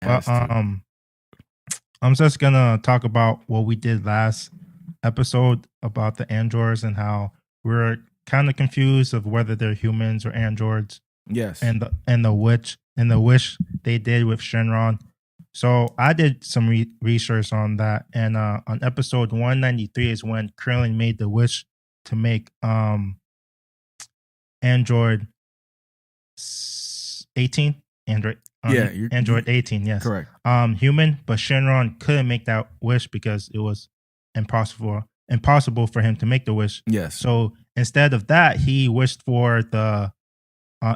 But has to. I'm just gonna talk about what we did last episode about the androids and how we're kind of confused of whether they're humans or androids, Yes. and the wish they did with Shenron. So I did some research on that, and on episode 193 is when Krillin made the wish to make Android 18, Yeah, you Android 18, yes, correct. human, but Shenron couldn't make that wish because it was impossible for him to make the wish. Yes. So instead of that, he wished for the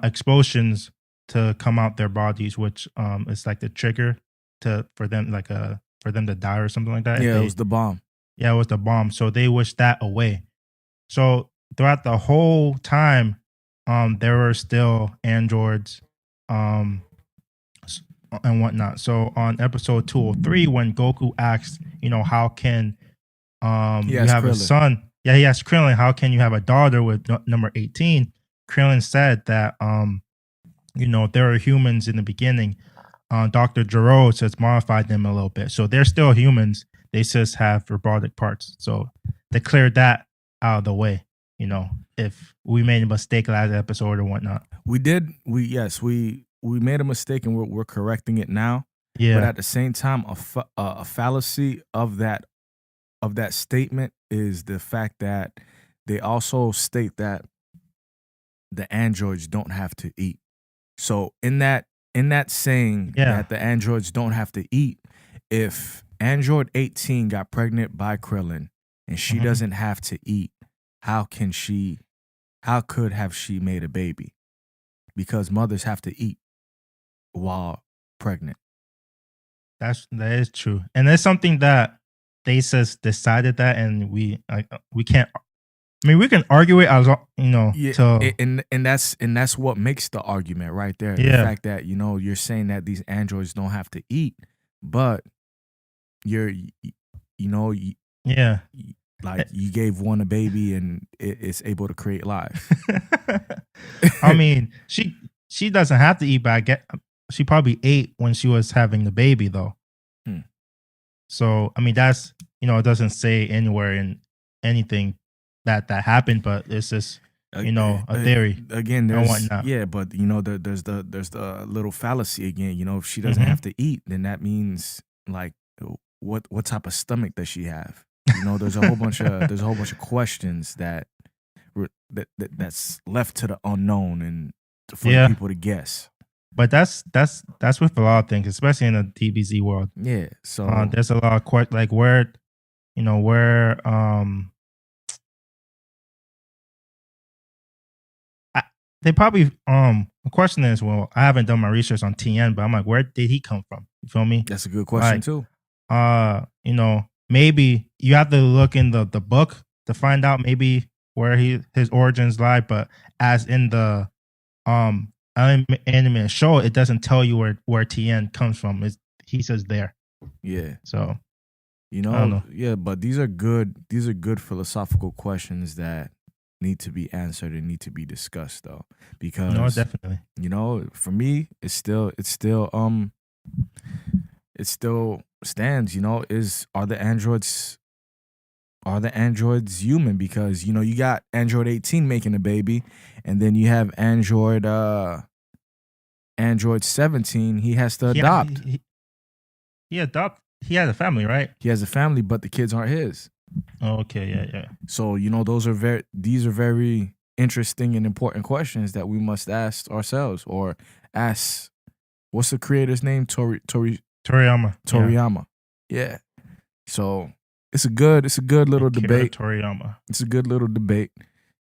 explosions to come out their bodies, which is like the trigger for them, for them to die or something like that. Yeah, it was the bomb. Yeah, it was the bomb. So they wished that away. So throughout the whole time, there were still androids, um, and whatnot. So on episode 203, when Goku asks, how can you have a Krillin. son? Yeah, he asked Krillin, how can you have a daughter with number 18? Krillin said that there are humans in the beginning. Dr. Gero just modified them a little bit. So they're still humans. They just have robotic parts. So they cleared that out of the way, if we made a mistake last episode or whatnot. We did. We made a mistake and we're correcting it now. Yeah. But at the same time, a fallacy of that statement is the fact that they also state that the androids don't have to eat. So in that saying that the androids don't have to eat, if Android 18 got pregnant by Krillin and she doesn't have to eat, how could have she made a baby? Because mothers have to eat while pregnant. That is true. And it's something that they just decided that, and we can't. I mean, we can argue it as and that's what makes the argument right there. The fact that you're saying that these androids don't have to eat, but like you gave one a baby and it's able to create life. I mean, she doesn't have to eat, but she probably ate when she was having the baby, though. So I mean, that's it doesn't say anywhere in anything that happened, but it's just a theory again. But there's the little fallacy again. If she doesn't have to eat, then that means like what type of stomach does she have? There's a whole bunch of questions that's left to the unknown and for the people to guess. But that's with a lot of things, especially in the DBZ world. Yeah. So there's a lot of like where they probably the question is, well, I haven't done my research on Tien, but I'm like, where did he come from? You feel me? That's a good question too. Maybe you have to look in the book to find out maybe where his origins lie, but as in the anime show, it doesn't tell you where Tien comes from. He says there. Yeah. So I don't know. Yeah, but these are good philosophical questions that need to be answered and need to be discussed though. Because definitely. For me, it still stands, are the androids human? Because you got Android 18 making a baby, and then you have Android 17, he has to adopt. He has a family, right? He has a family, but the kids aren't his. Oh, okay, yeah. So these are very interesting and important questions that we must ask ourselves, or ask. What's the creator's name? Toriyama. Yeah. So it's a good little debate. Toriyama. It's a good little debate.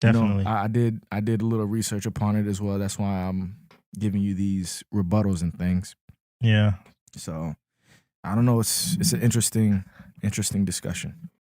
Definitely. I did a little research upon it as well. That's why I'm giving you these rebuttals and things. Yeah. So I don't know. It's an interesting discussion.